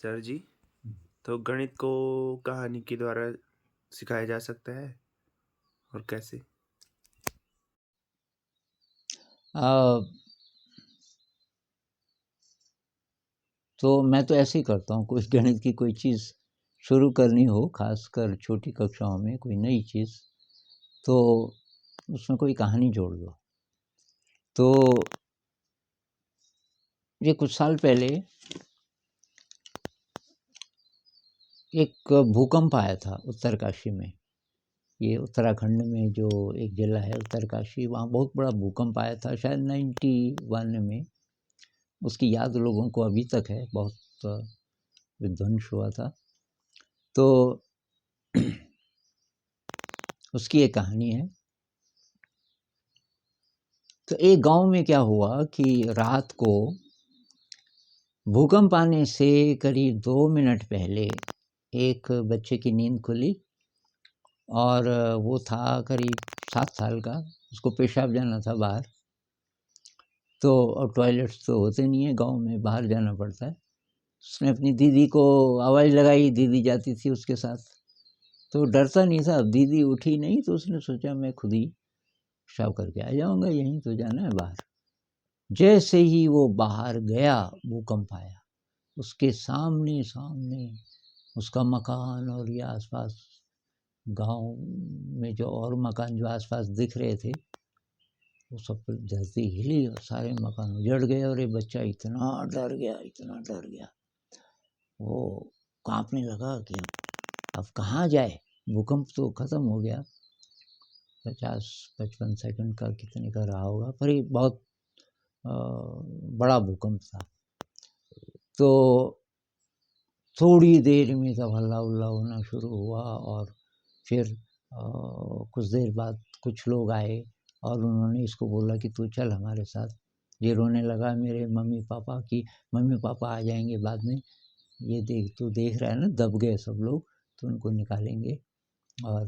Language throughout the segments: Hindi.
सर जी, तो गणित को कहानी के द्वारा सिखाया जा सकता है और कैसे? अ, तो मैं तो ऐसे ही करता हूँ, कोई गणित की कोई चीज़ शुरू करनी हो, खासकर छोटी कक्षाओं में कोई नई चीज़, तो उसमें कोई कहानी जोड़ दो। तो ये कुछ साल पहले एक भूकंप आया था उत्तरकाशी में। ये उत्तराखंड में जो एक ज़िला है उत्तरकाशी, वहाँ बहुत बड़ा भूकंप आया था, शायद 91 में। उसकी याद लोगों को अभी तक है, बहुत विध्वंस हुआ था। तो उसकी एक कहानी है। तो एक गांव में क्या हुआ कि रात को भूकंप आने से करीब 2 मिनट पहले एक बच्चे की नींद खुली और वो था करीब 7 साल का। उसको पेशाब जाना था बाहर, तो अब टॉयलेट्स तो होते नहीं है गांव में, बाहर जाना पड़ता है। उसने अपनी दीदी को आवाज़ लगाई, दीदी जाती थी उसके साथ। तो डरता नहीं था, अब दीदी उठी नहीं तो उसने सोचा मैं खुद ही पेशाब करके आ जाऊँगा, यहीं तो जाना है बाहर। जैसे ही वो बाहर गया, भूकंप आया। उसके सामने सामने उसका मकान और ये आसपास गांव में जो और मकान जो आसपास दिख रहे थे, वो सब पर धरती हिली और सारे मकान उजड़ गए। और ये बच्चा इतना डर गया, इतना डर गया, वो कांपने लगा कि अब कहाँ जाए। भूकंप तो ख़त्म हो गया, 50-55 सेकंड का कितने का रहा होगा, पर ये बहुत बड़ा भूकंप था। तो थोड़ी देर में तब हल्ला उल्ला होना शुरू हुआ और फिर कुछ देर बाद कुछ लोग आए और उन्होंने इसको बोला कि तू चल हमारे साथ। ये रोने लगा मेरे मम्मी पापा की, मम्मी पापा आ जाएंगे बाद में, ये देख तू देख रहा है ना, दब गए सब लोग, तो उनको निकालेंगे, और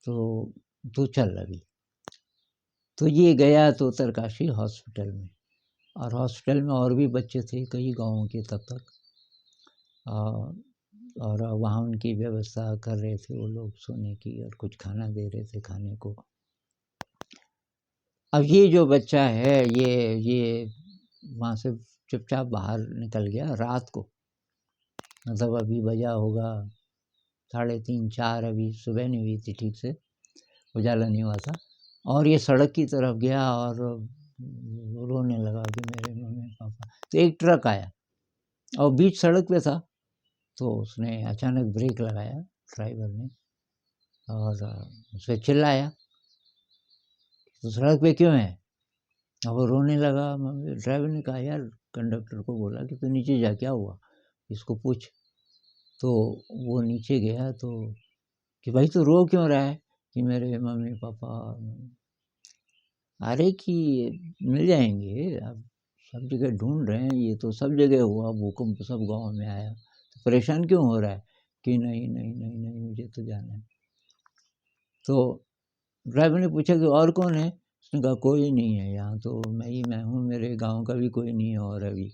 तो तू चल अभी। तो ये गया तो उत्तरकाशी हॉस्पिटल में, और हॉस्पिटल में और भी बच्चे थे कई गाँवों के तब तक, और वहाँ उनकी व्यवस्था कर रहे थे वो लोग सोने की, और कुछ खाना दे रहे थे खाने को। अब ये जो बच्चा है ये वहाँ से चुपचाप बाहर निकल गया रात को। मतलब अभी बजा होगा 3:30-4, अभी सुबह नहीं हुई थी ठीक से, उजाला नहीं हुआ था। और ये सड़क की तरफ गया और रोने लगा कि मेरे मम्मी पापा। तो एक ट्रक आया और बीच सड़क पे था, तो उसने अचानक ब्रेक लगाया ड्राइवर ने, और उससे चिल्लाया तो सड़क पे क्यों है। अब वो रोने लगा। ड्राइवर ने कहा यार, कंडक्टर को बोला कि तू नीचे जा, क्या हुआ इसको पूछ। तो वो नीचे गया तो कि भाई तू रो क्यों रहा है, कि मेरे मम्मी पापा। अरे कि मिल जाएंगे, अब सब जगह ढूंढ रहे हैं, ये तो सब जगह हुआ भूकंप, सब गांव में आया, तो परेशान क्यों हो रहा है, कि नहीं नहीं नहीं नहीं मुझे तो जाना है। तो ड्राइवर ने पूछा कि और कौन है। उसने कहा कोई नहीं है यहाँ, तो मैं हूँ, मेरे गांव का भी कोई नहीं है और अभी,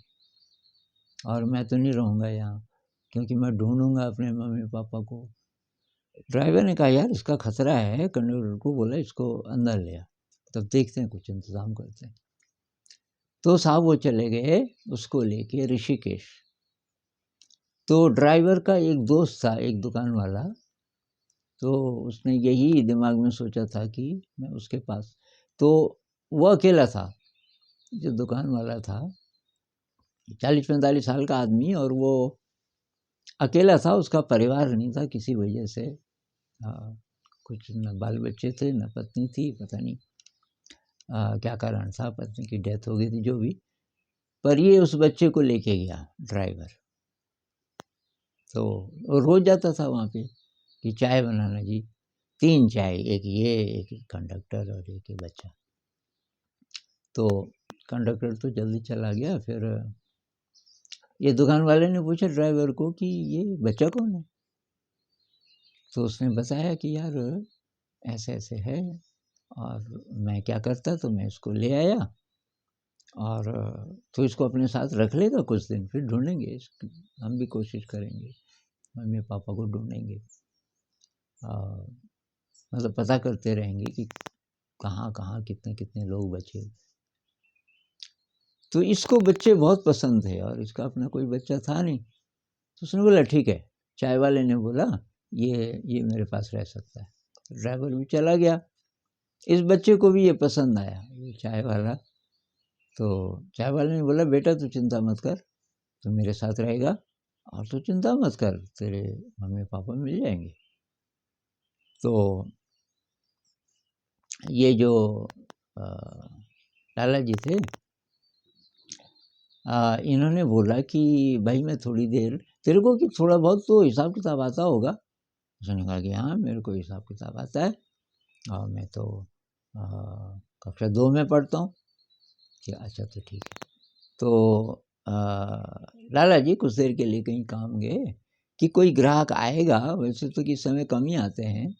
और मैं तो नहीं रहूँगा यहाँ, क्योंकि मैं ढूंढूंगा अपने मम्मी पापा को। ड्राइवर ने कहा यार इसका खतरा है, कंडक्टर को बोला इसको अंदर ले आ, तब देखते हैं कुछ इंतज़ाम करते हैं। तो साहब वो चले गए उसको लेके ऋषिकेश। तो ड्राइवर का एक दोस्त था, एक दुकान वाला, तो उसने यही दिमाग में सोचा था कि मैं उसके पास, तो वो अकेला था जो दुकान वाला था, 40-45 साल का आदमी, और वो अकेला था, उसका परिवार नहीं था किसी वजह से। कुछ न बाल बच्चे थे न पत्नी थी, पता नहीं क्या कारण था, पत्नी की डेथ हो गई थी जो भी। पर ये उस बच्चे को लेके गया ड्राइवर। तो वो रोज़ जाता था वहाँ पे कि चाय बनाना जी, 3 चाय, एक ये, एक कंडक्टर और एक ये बच्चा। तो कंडक्टर तो जल्दी चला गया। फिर ये दुकान वाले ने पूछा ड्राइवर को कि ये बच्चा कौन है। तो उसने बताया कि यार ऐसे ऐसे है, और मैं क्या करता, तो मैं इसको ले आया और तो इसको अपने साथ रख लेगा कुछ दिन, फिर ढूंढेंगे, हम भी कोशिश करेंगे, मम्मी पापा को ढूंढेंगे, मतलब पता करते रहेंगे कि कहाँ कहाँ कितने कितने लोग बचे। तो इसको बच्चे बहुत पसंद थे और इसका अपना कोई बच्चा था नहीं, तो उसने बोला ठीक है, चाय वाले ने बोला ये मेरे पास रह सकता है। ड्राइवर भी चला गया, इस बच्चे को भी ये पसंद आया, ये चाय वाला। तो चाय वाले ने बोला बेटा तू चिंता मत कर, तू मेरे साथ रहेगा और तू चिंता मत कर, तेरे मम्मी पापा मिल जाएंगे। तो ये जो लाला जी थे, इन्होंने बोला कि भाई मैं थोड़ी देर, तेरे को कि थोड़ा बहुत तो हिसाब किताब आता होगा। उसने कहा कि हाँ मेरे को हिसाब किताब आता है और मैं तो कक्षा 2 में पढ़ता हूँ। कि अच्छा तो ठीक है। तो लाला जी कुछ देर के लिए कहीं काम गए कि कोई ग्राहक आएगा, वैसे तो किस समय कम ही आते हैं,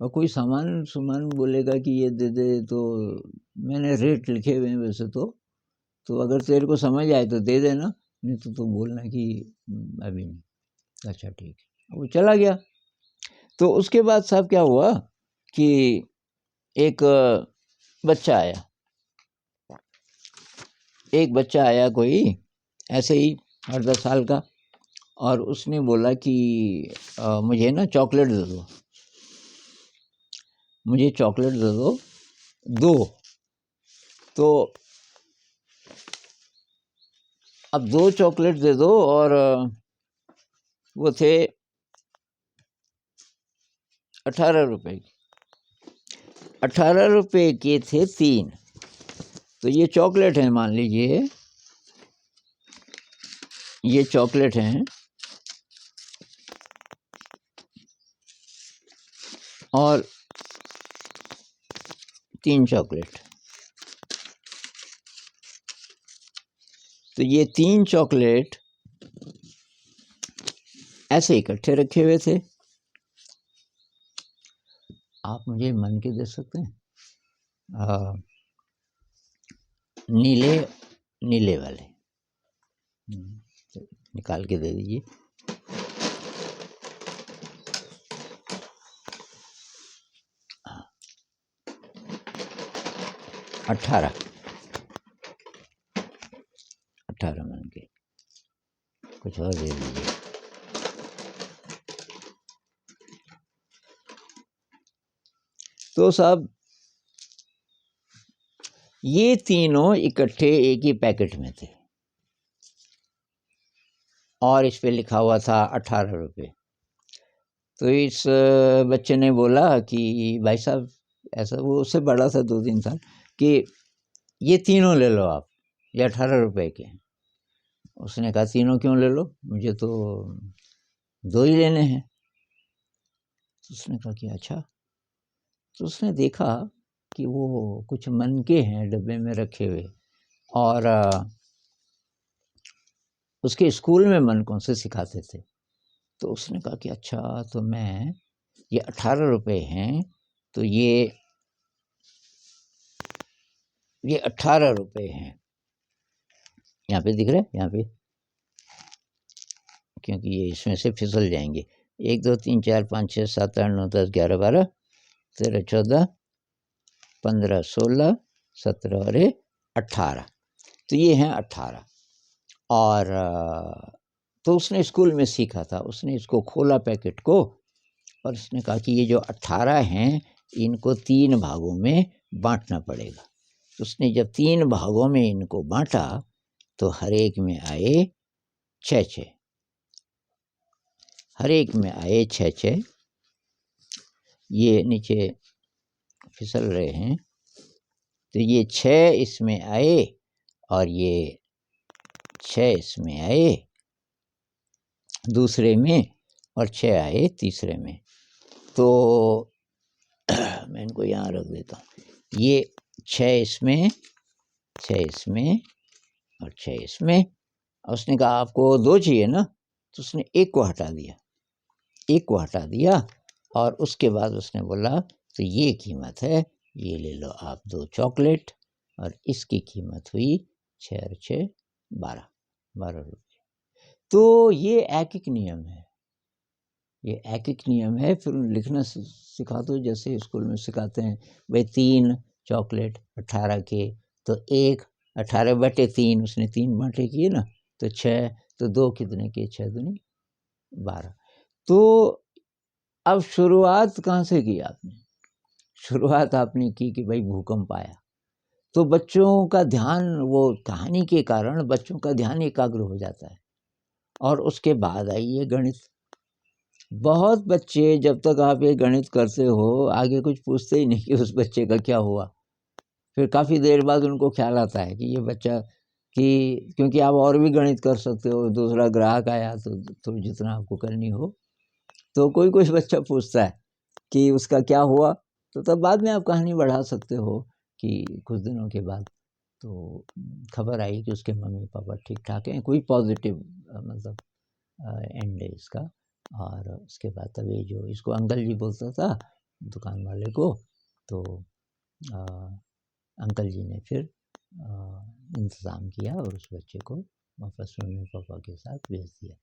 और कोई सामान बोलेगा कि ये दे दे, तो मैंने रेट लिखे हुए हैं वैसे तो अगर तेरे को समझ आए तो दे देना, नहीं तो बोलना कि अभी नहीं। अच्छा ठीक है, वो चला गया। तो उसके बाद साहब क्या हुआ कि एक बच्चा आया कोई ऐसे ही 8-10 साल का, और उसने बोला कि मुझे ना चॉकलेट दे दो, मुझे चॉकलेट दे दो 2। तो अब 2 चॉकलेट दे दो, और वो थे 18 रुपए की, 18 रुपए के थे 3। तो ये चॉकलेट है, मान लीजिए ये चॉकलेट हैं, और 3 चॉकलेट। तो ये 3 चॉकलेट ऐसे इकट्ठे रखे हुए थे। आप मुझे मन के दे सकते हैं, नीले वाले तो निकाल के दे दीजिए। हाँ, 18 मन के, कुछ और दे दीजिए। तो साहब ये तीनों इकट्ठे एक ही पैकेट में थे और इस पे लिखा हुआ था 18 रुपये। तो इस बच्चे ने बोला कि भाई साहब, ऐसा, वो उससे बड़ा था 2-3 साल, कि ये तीनों ले लो आप, ये 18 रुपये के हैं। उसने कहा तीनों क्यों ले लो, मुझे तो 2 ही लेने हैं। तो उसने कहा कि अच्छा। तो उसने देखा कि वो कुछ मनके हैं डब्बे में रखे हुए, और उसके स्कूल में मनकों से सिखाते थे। तो उसने कहा कि अच्छा, तो मैं, ये 18 रुपये हैं, तो ये 18 रुपये हैं, यहाँ पे दिख रहा है, यहाँ पे, क्योंकि ये इसमें से फिसल जाएंगे। 1 2 3 4 5 6 7 8 9 10 11 12 13 14 15 16 17 और 18। तो ये हैं 18। और तो उसने स्कूल में सीखा था, उसने इसको खोला पैकेट को, और उसने कहा कि ये जो 18 हैं इनको 3 भागों में बांटना पड़ेगा। तो उसने जब 3 भागों में इनको बांटा तो हर एक में आए 6-6, हर एक में आए 6-6। ये नीचे फिसल रहे हैं, तो ये 6 इसमें आए और ये 6 इसमें आए दूसरे में, और 6 आए तीसरे में। तो मैं इनको यहाँ रख देता हूँ। ये 6 इसमें, 6 इसमें और 6 इसमें। उसने कहा आपको 2 चाहिए ना, तो उसने 1 को हटा दिया, 1 को हटा दिया, और उसके बाद उसने बोला तो ये कीमत है, ये ले लो आप 2 चॉकलेट, और इसकी कीमत हुई 6 और 6 12, 12 रुपये। तो ये एक नियम है, ये एक नियम है। फिर लिखना सिखा दो, जैसे स्कूल में सिखाते हैं, भाई 3 चॉकलेट 18 के, तो 1 18/3, उसने 3 बाँटे किए ना, तो 6, तो 2 कितने के, 6 दूनी 12। तो अब शुरुआत कहाँ से की आपने? शुरुआत आपने की कि भाई भूकंप आया, तो बच्चों का ध्यान, वो कहानी के कारण बच्चों का ध्यान एकाग्र हो जाता है। और उसके बाद आई ये गणित। बहुत बच्चे जब तक आप ये गणित करते हो, आगे कुछ पूछते ही नहीं कि उस बच्चे का क्या हुआ। फिर काफ़ी देर बाद उनको ख्याल आता है कि ये बच्चा, कि क्योंकि आप और भी गणित कर सकते हो, दूसरा ग्राहक आया तो जितना आपको करनी हो, तो कोई बच्चा पूछता है कि उसका क्या हुआ, तो तब बाद में आप कहानी बढ़ा सकते हो कि कुछ दिनों के बाद तो खबर आई कि उसके मम्मी पापा ठीक ठाक हैं, कोई पॉजिटिव मतलब एंड है इसका। और उसके बाद तब ये जो इसको अंकल जी बोलता था दुकान वाले को, तो अंकल जी ने फिर इंतज़ाम किया और उस बच्चे को वापस मम्मी पापा के साथ भेज दिया।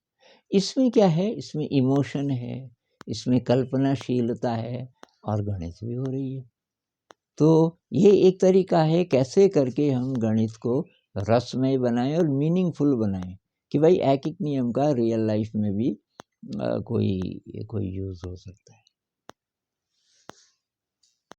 इसमें क्या है, इसमें इमोशन है, इसमें कल्पनाशीलता है, और गणित भी हो रही है। तो ये एक तरीका है कैसे करके हम गणित को रसमय बनाएं और मीनिंगफुल बनाएं, कि भाई एक नियम का रियल लाइफ में भी कोई यूज़ हो सकता है।